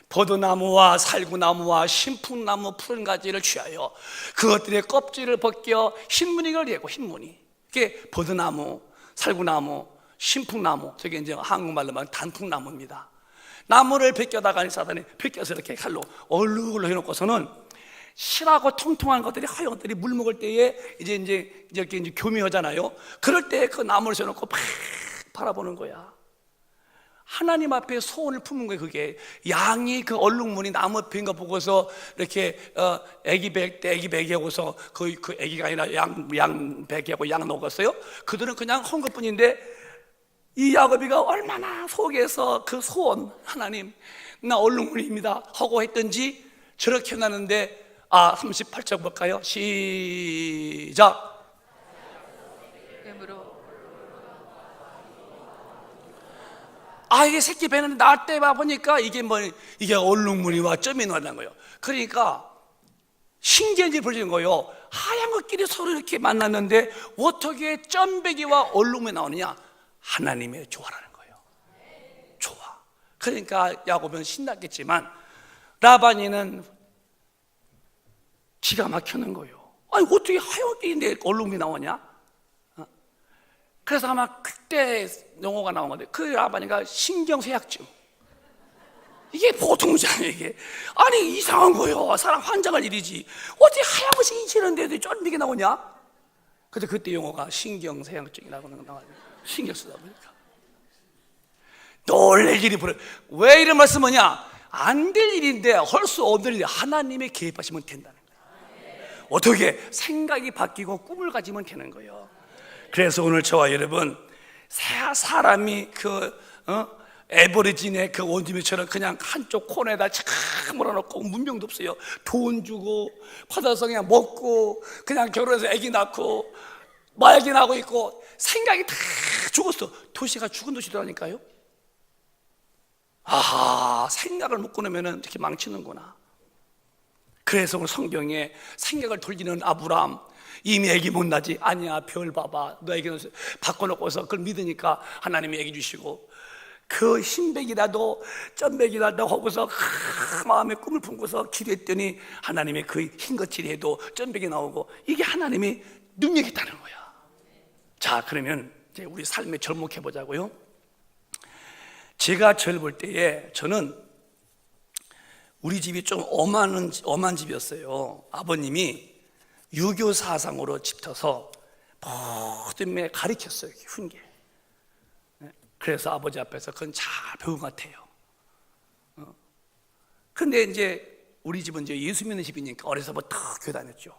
버드나무와 살구나무와 신풍나무 푸른 가지를 취하여 그것들의 껍질을 벗겨 흰무늬를 내고 흰무늬. 이게 버드나무, 살구나무, 신풍나무. 저게 이제 한국말로 말하면 단풍나무입니다. 나무를 벗겨다가 사단이 벗겨서 이렇게 칼로 얼룩을 해놓고서는 실하고 통통한 것들이 하얀 것들이 물 먹을 때에 이제 이렇게 이제 교미하잖아요. 그럴 때 그 나무를 세워놓고 팍 바라보는 거야. 하나님 앞에 소원을 품은 거예요. 그게 양이 그 얼룩무늬 나무 핀 거 보고서 이렇게 애기 베기하고서 그 애기가 아니라 양 베기하고 양 녹았어요. 그들은 그냥 한 것뿐인데 이 야곱이가 얼마나 속에서 그 소원 하나님 나 얼룩무늬입니다 하고 했던지 저렇게 나는데 38절 볼까요? 시작. 이게 새끼 배는 낳을 때 보니까 이게 얼룩무늬와 점이 나는 거예요. 그러니까 신기한 일이 벌어진 거예요. 하얀 것끼리 서로 이렇게 만났는데 어떻게 점배기와 얼룩무늬 나오느냐? 하나님의 조화라는 거예요. 조화. 그러니까 야곱은 신났겠지만 라반이는 기가 막히는 거예요. 어떻게 하얀 끼인데 얼룩무늬 나오냐? 그래서 아마 그때 용어가 나온 건데 그 라반이가 신경쇠약증. 이게 보통 문제 아니에요. 이게 이상한 거예요. 사람 환장할 일이지. 어떻게 하얀 것이 인치는데도 쫀득이 나오냐? 그래서 그때 용어가 신경쇠약증이라고 나와요. 신경 쓰다 보니까 놀랄 일이 벌어요. 왜 이런 말씀하냐? 안 될 일인데 할 수 없는 일 하나님의 개입하시면 된다는 거예요. 어떻게 생각이 바뀌고 꿈을 가지면 되는 거예요. 그래서 오늘 저와 여러분 사람이 에버리진의 그 원주민처럼 그냥 한쪽 코너에다 착 몰아놓고 문명도 없어요. 돈 주고 받아서 그냥 먹고 그냥 결혼해서 아기 낳고 마약이 나고 있고 생각이 다 죽었어. 도시가 죽은 도시더라니까요. 생각을 못 끊으면 이렇게 망치는구나. 그래서 오늘 성경에 생각을 돌리는 아브람 이미 애기 못 나지? 아니야, 별 봐봐. 너 애기는 바꿔놓고서 그걸 믿으니까 하나님이 애기 주시고 그 흰백이라도 쩐백이라도 하고서 마음에 꿈을 품고서 기도했더니 하나님의 그 흰것질이 해도 쩐백이 나오고 이게 하나님의 능력이 있다는 거야. 자, 그러면 이제 우리 삶에 절목해 보자고요. 제가 절 볼 때에 저는 우리 집이 좀 엄한 집이었어요. 아버님이 유교 사상으로 짙어서 모든 매 가르쳤어요. 훈계. 그래서 아버지 앞에서 그건 잘 배운 것 같아요. 근데 이제 우리 집은 이제 예수 믿는 집이니까 어려서부터 교회 다녔죠.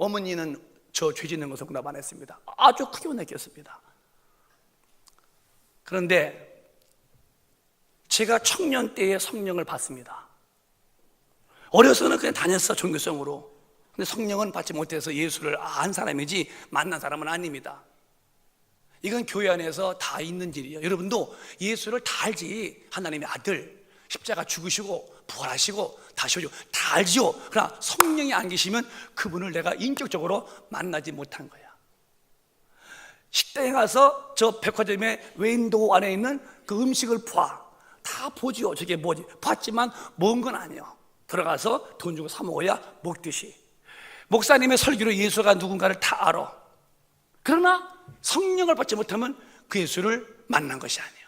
어머니는 저 죄 짓는 것을 용납 안 했습니다. 아주 크게 혼냈겠습니다. 그런데 제가 청년 때에 성령을 받습니다. 어려서는 그냥 다녔어, 종교성으로. 근데 성령은 받지 못해서 예수를 안 사람이지 만난 사람은 아닙니다. 이건 교회 안에서 다 있는 일이에요. 여러분도 예수를 다 알지. 하나님의 아들, 십자가 죽으시고 부활하시고 다시 오시고 다 알죠. 그러나 성령이 안 계시면 그분을 내가 인격적으로 만나지 못한 거야. 식당에 가서 저 백화점의 윈도우 안에 있는 그 음식을 다 보지요. 저게 뭐지? 봤지만 먹은 건 아니에요. 들어가서 돈 주고 사 먹어야 먹듯이. 목사님의 설교로 예수가 누군가를 다 알아. 그러나 성령을 받지 못하면 그 예수를 만난 것이 아니에요.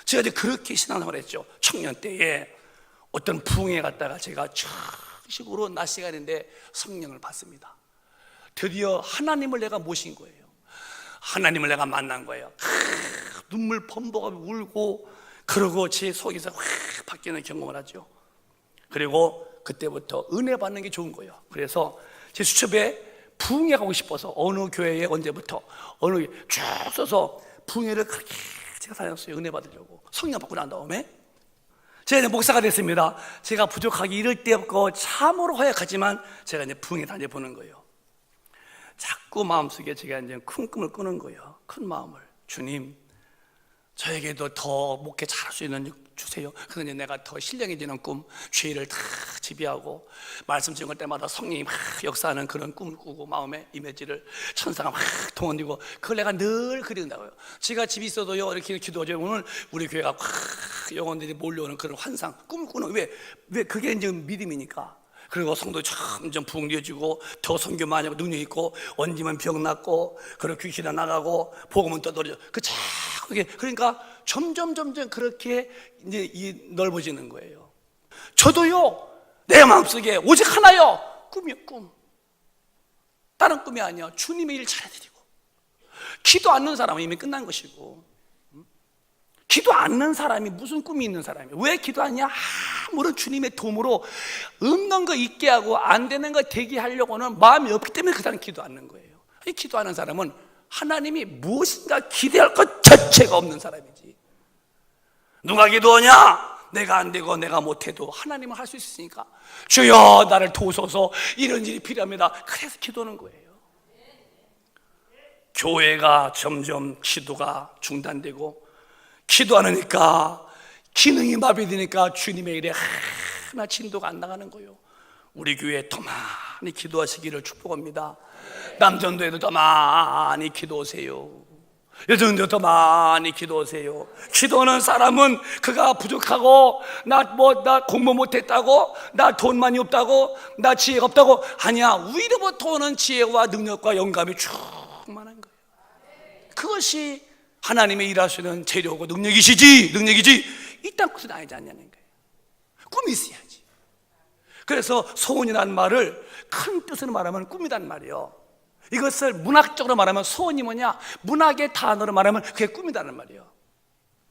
제가 이제 그렇게 신앙생활을 했죠. 청년 때에 어떤 부흥회 갔다가 제가 정식으로 낮 시간인데 성령을 받습니다. 드디어 하나님을 내가 모신 거예요. 하나님을 내가 만난 거예요. 눈물 범벅하며 울고, 그러고 제 속에서 확 바뀌는 경험을 하죠. 그리고 그때부터 은혜 받는 게 좋은 거예요. 그래서 제 수첩에 부흥회 가고 싶어서 어느 교회에 언제부터 어느 쭉 써서 부흥회를 그렇게 제가 다녔어요. 은혜 받으려고. 성령 받고 난 다음에 제가 이제 목사가 됐습니다. 제가 부족하기 이럴 데 없고 참으로 허약하지만 제가 이제 부흥회 다녀보는 거예요. 자꾸 마음속에 제가 이제 큰 꿈을 꾸는 거예요. 큰 마음을. 주님, 저에게도 더 목회 잘할 수 있는 주세요. 그래서 이제 내가 더 신령해지는 꿈, 죄를 다 지배하고 말씀 증언 때마다 성령이 막 역사하는 그런 꿈을 꾸고 마음의 이미지를 천사가 막 동원되고 그걸 내가 늘 그린다고요. 제가 집에 있어도요 이렇게 기도하죠. 오늘 우리 교회가 막 영혼들이 몰려오는 그런 환상, 꿈을 꾸는 왜 그게 이제 믿음이니까. 그리고 성도 점점 부흥되어지고 더 선교 많이 하고 능력 있고 얹으면 병 낫고 그렇게 귀신이 나가고 복음은 떠들어져. 그러니까 점점 그렇게 이제 넓어지는 거예요. 저도요 내 마음속에 오직 하나요. 꿈이요, 꿈. 다른 꿈이 아니야. 주님의 일 잘해드리고. 기도 않는 사람은 이미 끝난 것이고, 기도 않는 사람이 무슨 꿈이 있는 사람이에요? 왜 기도하냐? 아무런 주님의 도움으로 없는 거 있게 하고 안 되는 거 되게 하려고는 마음이 없기 때문에 그 사람은 기도 않는 거예요. 이 기도하는 사람은 하나님이 무엇인가 기대할 것 자체가 없는 사람이지. 누가 기도하냐? 내가 안 되고 내가 못해도 하나님은 할 수 있으니까 주여 나를 도우소서, 이런 일이 필요합니다. 그래서 기도하는 거예요. 교회가 점점 기도가 중단되고 기도 안 하니까 기능이 마비되니까 주님의 일에 하나 진도가 안 나가는 거예요. 우리 교회에 더 많이 기도하시기를 축복합니다. 남전도에도 더 많이 기도하세요. 여전도 더 많이 기도하세요. 기도하는 사람은 그가 부족하고 나 공부 못했다고, 나 돈 많이 없다고, 나 지혜가 없다고 아니야. 위로부터 오는 지혜와 능력과 영감이 충만한 거예요. 그것이 하나님의 일하시는 재료고 능력이지 이딴 것은 아니지 않냐는 거예요. 꿈이 있어야지. 그래서 소원이라는 말을 큰 뜻으로 말하면 꿈이란 말이에요. 이것을 문학적으로 말하면 소원이 뭐냐? 문학의 단어로 말하면 그게 꿈이라는 말이에요.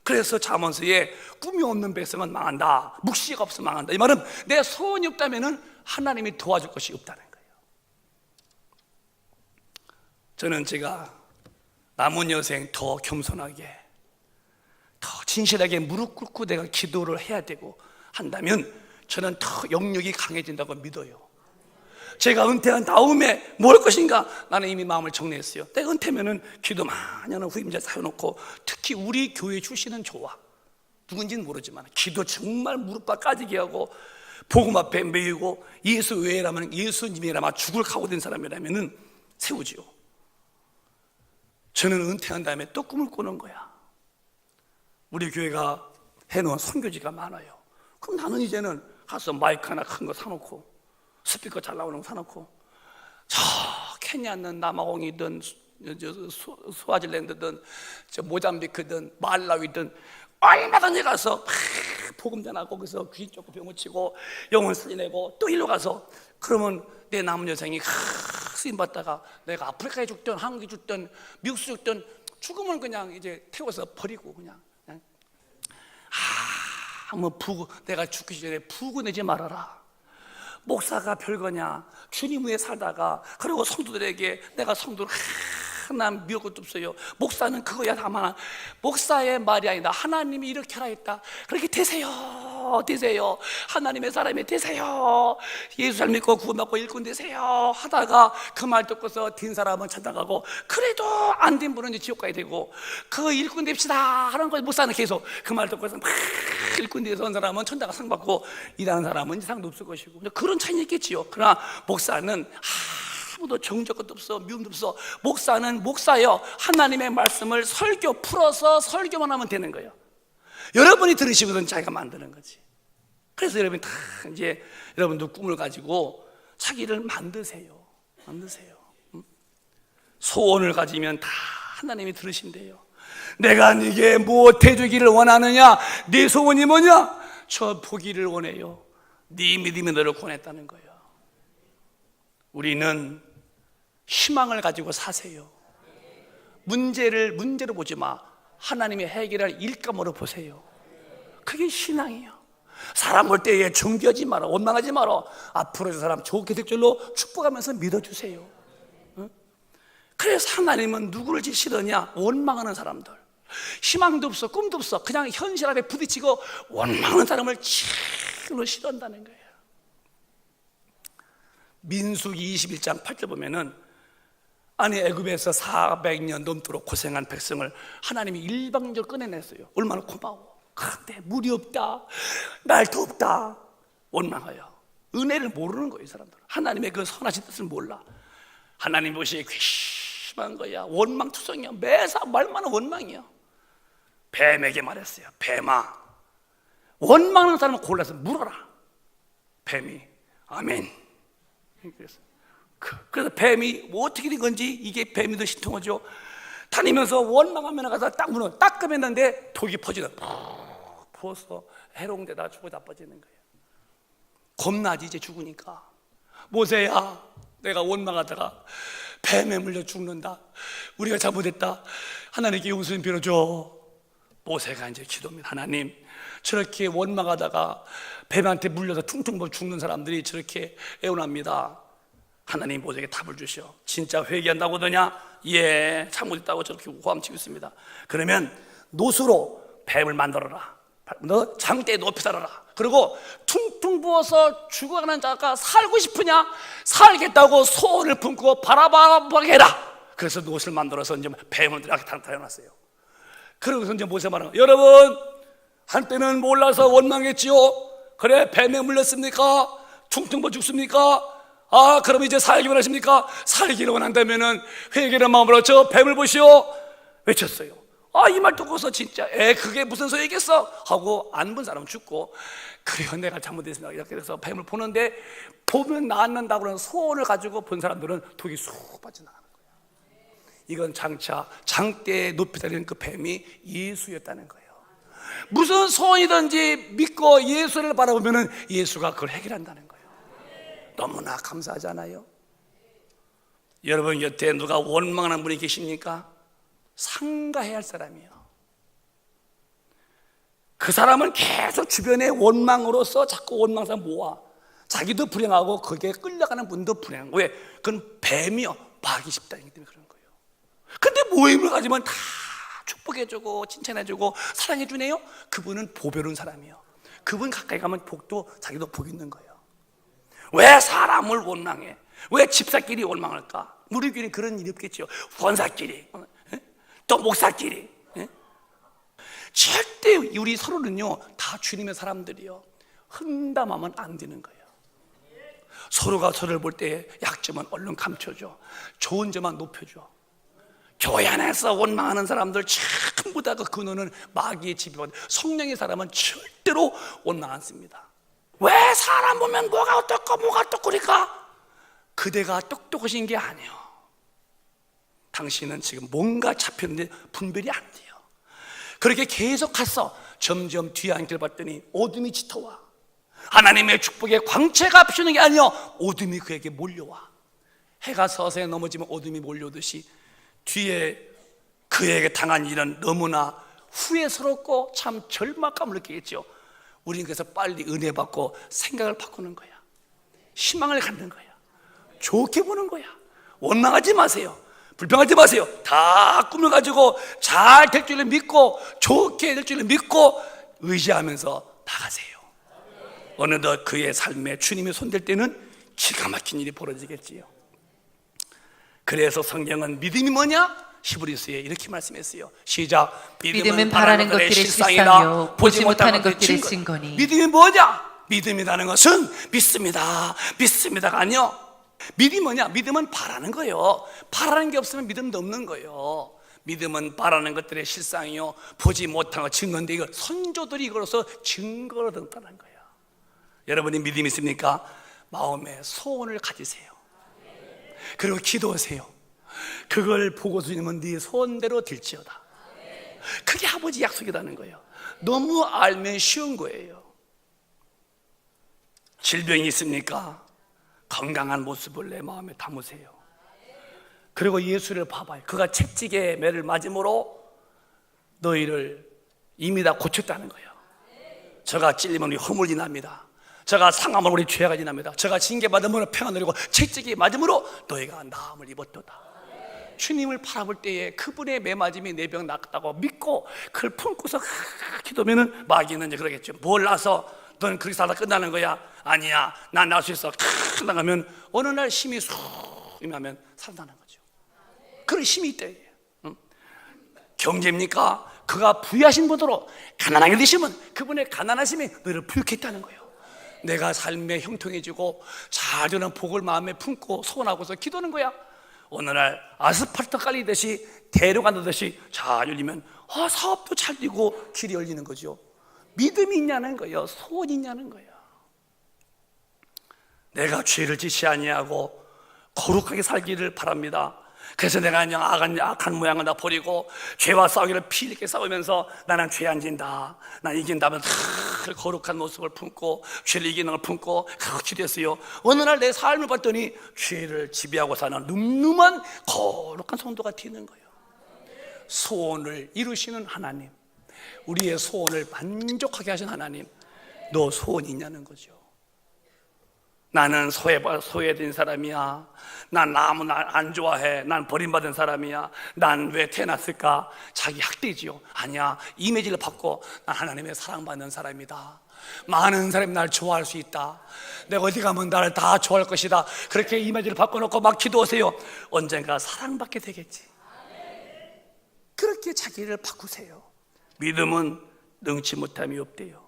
그래서 잠언서에 꿈이 없는 백성은 망한다, 묵시가 없으면 망한다. 이 말은 내 소원이 없다면 하나님이 도와줄 것이 없다는 거예요. 저는 제가 남은 여생 더 겸손하게, 더 진실하게 무릎 꿇고 내가 기도를 해야 되고 한다면 저는 더 영역이 강해진다고 믿어요. 제가 은퇴한 다음에 뭘 할 것인가? 나는 이미 마음을 정리했어요. 내가 은퇴면은 기도 많이 하는 후임자 사여놓고, 특히 우리 교회 출신은 좋아. 누군지는 모르지만 기도 정말 무릎 까지게 하고 복음 앞에 매이고 예수 외에라면, 예수님이라면 죽을 각오된 사람이라면은 세우지요. 저는 은퇴한 다음에 또 꿈을 꾸는 거야. 우리 교회가 해놓은 선교지가 많아요. 그럼 나는 이제는 가서 마이크 하나 큰 거 사놓고 스피커 잘 나오는 거 사놓고 저 케냐든 남아공이든 스와질랜드든 저 모잠비크든 말라위든 얼마든지 가서 복음 전하고 거기서 귀신 쫓고 병 고치고 영혼 살리내고 또 일로 가서, 그러면 내 남은 여생이 쓰임 받다가 내가 아프리카에 죽든 한국에 죽든 미국에 죽든 죽으면 그냥 이제 태워서 버리고 그냥 뭐 내가 죽기 전에 부고 내지 말아라. 목사가 별거냐? 주님 위에 살다가 그리고 성도들에게 내가 성도를 하나 미울 것도 없어요. 목사는 그거야 다만 목사의 말이 아니다. 하나님이 이렇게 하라 했다. 그렇게 되세요. 되세요. 하나님의 사람이 되세요. 예수 잘 믿고 구원받고 일꾼 되세요. 하다가 그 말 듣고서 된 사람은 천당 가고 그래도 안 된 분은 이제 지옥 가야 되고 그 일꾼 됩시다 하는 거 목사는 계속 그 말 듣고서 막 일꾼 돼서 온 사람은 천당 상 받고 일하는 사람은 이상도 없을 것이고 그런 차이는 있겠지요. 그러나 목사는 아무도 정적 것도 없어 미움도 없어. 목사는 목사요. 하나님의 말씀을 설교 풀어서 설교만 하면 되는 거예요. 여러분이 들으시거든 자기가 만드는 거지. 그래서 여러분이 다 이제 여러분도 꿈을 가지고 자기를 만드세요. 소원을 가지면 다 하나님이 들으신대요. 내가 네게 무엇 해주기를 원하느냐? 네 소원이 뭐냐? 저 보기를 원해요. 네 믿음이 너를 구원했다는 거예요. 우리는 희망을 가지고 사세요. 문제로 보지 마. 하나님이 해결할 일감으로 보세요. 그게 신앙이에요. 사람 볼 때에 정죄하지 마라. 원망하지 마라. 앞으로 저 사람 좋게 될 줄로 축복하면서 믿어주세요. 그래서 하나님은 누구를 싫어하냐? 원망하는 사람들. 희망도 없어 꿈도 없어 그냥 현실 앞에 부딪히고 원망하는 사람을 정말로 싫어한다는 거예요. 민수기 21장 8절 보면은 아니 애굽에서 400년 넘도록 고생한 백성을 하나님이 일방적으로 꺼내냈어요. 얼마나 고마워. 그런데 물이 없다, 날도 없다, 원망해요. 은혜를 모르는 거예요. 이 사람들 하나님의 그 선하신 뜻을 몰라. 하나님 보시기에 괘씸한 거야. 원망투성이야. 매사 말만 원망이야. 뱀에게 말했어요. 뱀아, 원망하는 사람을 골라서 물어라. 뱀이 아멘. 그래서 뱀이 뭐 어떻게 된 건지 이게 뱀이 더 신통하죠. 다니면서 원망하면 가서 딱 물어 딱 끄맸는데 독이 퍼지다 부어서 해롱되다 죽어 나빠지는 거예요. 겁나지 이제 죽으니까. 모세야, 내가 원망하다가 뱀에 물려 죽는다. 우리가 잘못했다. 하나님께 용서를 빌어줘. 모세가 이제 기도합니다. 하나님, 저렇게 원망하다가 뱀한테 물려서 퉁퉁 죽는 사람들이 저렇게 애원합니다. 하나님 모세에게 답을 주시오. 진짜 회개한다고 하더냐? 예, 잘못했다고 저렇게 고함치고 있습니다. 그러면 노수로 뱀을 만들어라. 너 장대에 높이 살아라. 그리고 퉁퉁 부어서 죽어가는 자가 살고 싶으냐? 살겠다고 소원을 품고 바라바라게 해라. 그래서 노수를 만들어서 이제 뱀을 이렇게 달아놨어요. 그러고서 이제 모세 말하는 거예요. 여러분, 한때는 몰라서 원망했지요. 그래, 뱀에 물렸습니까? 퉁퉁 부어 죽습니까? 아, 그럼 이제 살기 원하십니까? 살기를 원한다면은 회개의 마음으로 저 뱀을 보시오 외쳤어요. 아, 이 말 듣고서 진짜 그게 무슨 소리겠어? 하고 안 본 사람은 죽고 그래요, 내가 잘못했습니다 이렇게 해서 뱀을 보는데 보면 낫는다고 하는 소원을 가지고 본 사람들은 독이 쑥 빠져나가는 거예요. 이건 장차 장대에 높이 달리는 그 뱀이 예수였다는 거예요. 무슨 소원이든지 믿고 예수를 바라보면 예수가 그걸 해결한다는 거예요. 너무나 감사하잖아요. 여러분 곁에 누가 원망하는 분이 계십니까? 상가해야 할 사람이에요. 그 사람은 계속 주변에 원망으로서 자꾸 원망상 모아 자기도 불행하고 거기에 끌려가는 분도 불행한 거예요. 왜? 그건 뱀이요, 마귀 집단이기 때문에 그런 거예요. 근데 모임을 가지면 다 축복해주고 칭찬해주고 사랑해주네요. 그분은 보배로운 사람이에요. 그분 가까이 가면 복도 자기도 복 있는 거예요. 왜 사람을 원망해? 왜 집사끼리 원망할까? 우리 교회는 그런 일이 없겠죠. 권사끼리, 또 목사끼리. 절대 우리 서로는요 다 주님의 사람들이요 험담하면 안 되는 거예요. 서로가 서로를 볼 때 약점은 얼른 감춰줘. 좋은 점만 높여줘. 교회 안에서 원망하는 사람들 전부 다 그 근원은 마귀의 지배받은 성령의 사람은 절대로 원망 안 씁니다. 왜 사람 보면 뭐가 어떻고 뭐가 어떻고 그러니까 그대가 똑똑하신 게 아니에요. 당신은 지금 뭔가 잡혔는데 분별이 안 돼요. 그렇게 계속 갔어. 점점 뒤에 앉길 봤더니 어둠이 짙어와. 하나님의 축복의 광채가 비추는 게 아니요 어둠이 그에게 몰려와. 해가 서서히 넘어지면 어둠이 몰려오듯이 뒤에 그에게 당한 일은 너무나 후회스럽고 참 절망감을 느끼겠죠. 우리는 그래서 빨리 은혜 받고 생각을 바꾸는 거야. 희망을 갖는 거야. 좋게 보는 거야. 원망하지 마세요. 불평하지 마세요. 다 꿈을 가지고 잘 될 줄을 믿고 좋게 될 줄을 믿고 의지하면서 나가세요. 어느덧 그의 삶에 주님이 손댈 때는 기가 막힌 일이 벌어지겠지요. 그래서 성경은 믿음이 뭐냐? 히브리서에 이렇게 말씀했어요. 시작. 믿음은 바라는 것들의 실상이요 보지 못하는 것들의 증거니. 믿음이 뭐냐? 믿음이라는 것은 믿습니다가 아니요. 믿음이 뭐냐? 믿음은 바라는 거예요. 바라는 게 없으면 믿음도 없는 거예요. 믿음은 바라는 것들의 실상이요 보지 못한 것 증거인데, 이걸 선조들이 이걸로서 증거로 든다는 거예요. 여러분이 믿음이 있습니까? 마음에 소원을 가지세요. 그리고 기도하세요. 그걸 보고 주님은 네 소원대로 될지어다. 그게 아버지 약속이라는 거예요. 너무 알면 쉬운 거예요. 질병이 있습니까? 건강한 모습을 내 마음에 담으세요. 그리고 예수를 봐봐요. 그가 채찍에 매를 맞음으로 너희를 이미 다 고쳤다는 거예요. 저가 찔리면 우리 허물이 납니다. 저가 상함으로 우리 죄가 지납니다. 저가 징계받음으로 평안 누리고 채찍이 맞음으로 너희가 나음을 입었도다. 주님을 바라볼 때에 그분의 매맞음이 내 병 낫다고 믿고 그걸 품고서 기도하면 마귀는 이제 그러겠죠. 뭘 나서 넌 그렇게 살다 끝나는 거야? 아니야, 난 날 수 있어. 나가면 어느 날 힘이 쑥 임하면 살아나는 거죠. 그런 힘이 있다. 경제입니까? 그가 부유하신 분으로 가난하게 되시면 그분의 가난하심이 너를 부유케 했다는 거예요. 내가 삶에 형통해지고 잘 되는 복을 마음에 품고 소원하고서 기도하는 거야. 어느 날 아스팔트 깔리듯이 대로가 나듯이 잘 열리면 사업도 잘 되고 길이 열리는 거죠. 믿음이 있냐는 거예요. 소원이 있냐는 거예요. 내가 죄를 짓지 아니하고 거룩하게 살기를 바랍니다. 그래서 내가 그냥 악한 모양을 다 버리고 죄와 싸우기를 피 있게 싸우면서 나는 죄 안 진다, 난 이긴다면 거룩한 모습을 품고 죄를 이기는 걸 품고 기도했어요. 어느 날 내 삶을 봤더니 죄를 지배하고 사는 늠름한 거룩한 성도가 되는 거예요. 소원을 이루시는 하나님, 우리의 소원을 만족하게 하신 하나님, 너 소원이 있냐는 거죠. 나는 소외된 사람이야. 난 남은 안 좋아해. 난 버림받은 사람이야. 난 왜 태어났을까? 자기 학대지요. 아니야, 이미지를 받고 난 하나님의 사랑받는 사람이다. 많은 사람이 날 좋아할 수 있다. 내가 어디 가면 나를 다 좋아할 것이다. 그렇게 이미지를 바꿔놓고 막 기도하세요. 언젠가 사랑받게 되겠지. 그렇게 자기를 바꾸세요. 믿음은 능치 못함이 없대요.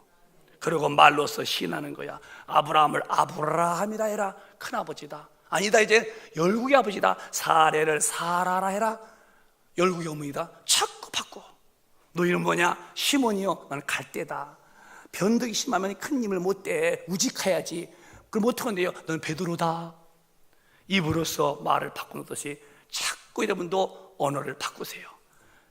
그리고 말로써 시인하는 거야. 아브라함을 아브라함이라 해라. 큰아버지다. 아니다, 이제 열국의 아버지다. 사례를 사라라 해라. 열국의 어머니다. 자꾸 바꿔. 너 이름 뭐냐? 시몬이요. 나는 갈대다. 변덕이 심하면 큰 힘을 못 대. 우직해야지. 그럼 어떡한데요? 너는 베드로다. 입으로써 말을 바꾸듯이 자꾸 여러분도 언어를 바꾸세요.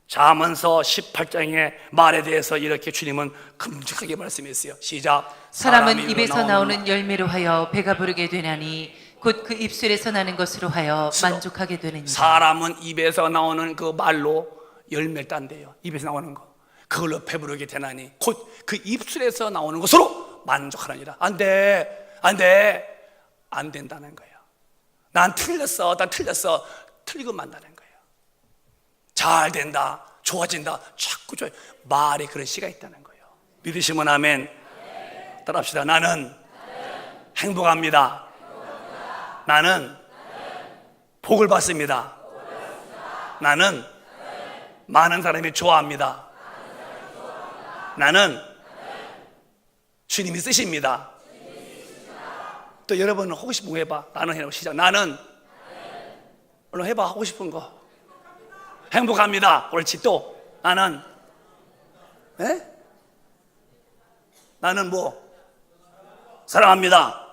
잠언서 18장의 말에 대해서 이렇게 주님은 큼직하게 말씀했어요. 시작. 사람은 입에서 나오는 열매로 하여 배가 부르게 되나니 곧 그 입술에서 나는 것으로 하여 만족하게 되느니라. 사람은 입에서 나오는 그 말로 열매를 딴대요. 입에서 나오는 거, 그걸로 배부르게 되나니 곧 그 입술에서 나오는 것으로 만족하느니라. 안 돼, 안 돼, 안 된다는 거예요. 난 틀렸어. 틀리고 만다는 거예요. 잘 된다, 좋아진다, 자꾸 좋아요. 말에 그런 씨가 있다는 거예요. 믿으시면 아멘. 따라합시다. 나는 행복합니다. 나는 복을 받습니다. 나는 많은 사람이 좋아합니다. 나는 주님이 쓰십니다. 또 여러분 하고 싶은 거 해봐. 나는 해라고 시작. 나는 얼른 해봐. 하고 싶은 거. 행복합니다. 옳지. 또 나는 나는 뭐 사랑합니다.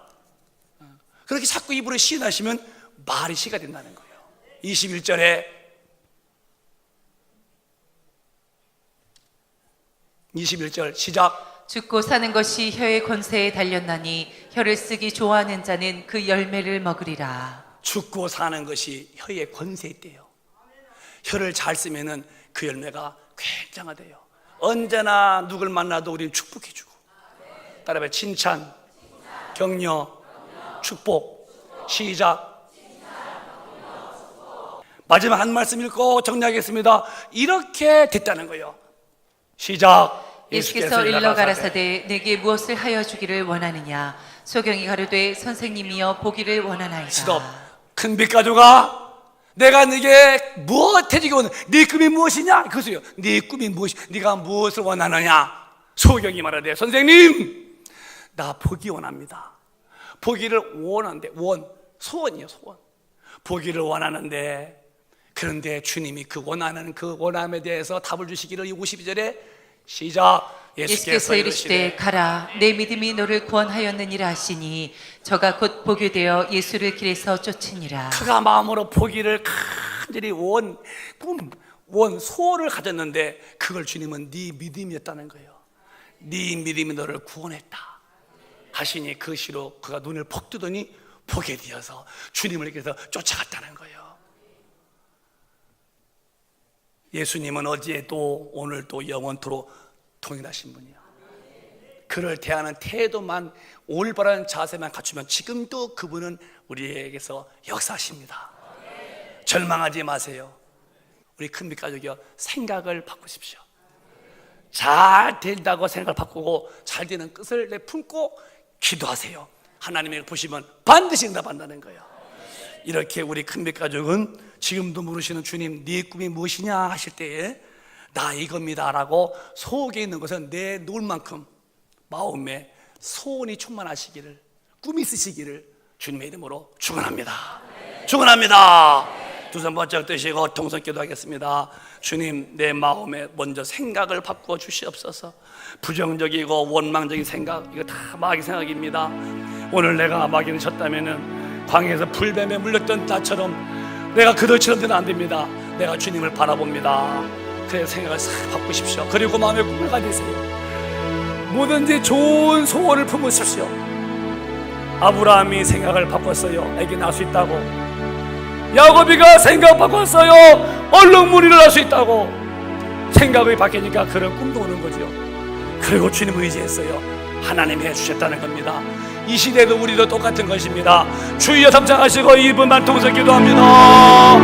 그렇게 자꾸 입으로 시인하시면 말이 시가 된다는 거예요. 21절에 21절 시작. 죽고 사는 것이 혀의 권세에 달렸나니 혀를 쓰기 좋아하는 자는 그 열매를 먹으리라. 죽고 사는 것이 혀의 권세에 있대요. 혀를 잘 쓰면은 그 열매가 굉장하대요. 언제나 누굴 만나도 우리는 축복해주고, 따라해 칭찬, 격려, 축복. 시작. 마지막 한 말씀 읽고 정리하겠습니다. 이렇게 됐다는 거예요. 시작. 예수께서 일러 가라사대 내게 무엇을 하여 주기를 원하느냐. 소경이 가로되 선생님이여 보기를 원하나이다. 스톱. 큰빛 가져가. 내가 네게 무엇 해주기 원해? 네 꿈이 무엇이냐? 그것이요. 네 꿈이 무엇이? 네가 무엇을 원하느냐? 소경이 말하되 선생님, 나 보기 원합니다. 보기를 원하는데 소원이요, 소원. 보기를 원하는데 그런데 주님이 그 원하는 그 원함에 대해서 답을 주시기를 52절에 시작. 예수께서 이르시되 가라 내 믿음이 너를 구원하였느니라 하시니 저가 곧 보교되어 예수를 길에서 쫓으니라. 그가 마음으로 보기를 간절히 소원을 가졌는데 그걸 주님은 네 믿음이었다는 거예요. 네 믿음이 너를 구원했다 하시니 그 시로 그가 눈을 퍽 뜨더니 보게 되어서 주님을 그래서 쫓아갔다는 거예요. 예수님은 어제도 오늘도 영원토록 동일하신 분이에요. 그를 대하는 태도만 올바른 자세만 갖추면 지금도 그분은 우리에게서 역사하십니다. 절망하지 마세요. 우리 큰빛 가족이요, 생각을 바꾸십시오. 잘 된다고 생각을 바꾸고 잘 되는 끝을 내품고 기도하세요. 하나님이 보시면 반드시 응답한다는 거예요. 이렇게 우리 큰빛 가족은 지금도 물으시는 주님, 네 꿈이 무엇이냐 하실 때에 나 이겁니다 라고 속에 있는 것은 내놓을 만큼 마음에 소원이 충만하시기를, 꿈이 있으시기를 주님의 이름으로 축원합니다. 축원합니다. 두 손 번쩍 드시고 통성 기도하겠습니다. 주님, 내 마음에 먼저 생각을 바꾸어 주시옵소서. 부정적이고 원망적인 생각, 이거 다 마귀 생각입니다. 오늘 내가 마귀를 쳤다면은 광야에서 불뱀에 물렸던 나처럼 내가 그들처럼 되면 안 됩니다. 내가 주님을 바라봅니다. 그래서 생각을 싹 바꾸십시오. 그리고 마음에 꿈을 가지세요. 뭐든지 좋은 소원을 품으십시오. 아브라함이 생각을 바꿨어요. 애기 낳을 수 있다고. 야곱이가 생각 바꿨어요. 얼룩무리를 할 수 있다고. 생각이 바뀌니까 그런 꿈도 오는 거죠. 그리고 주님을 의지했어요. 하나님이 해주셨다는 겁니다. 이 시대도 우리도 똑같은 것입니다. 주여 삼창하시고 1분만 통해서 기도합니다.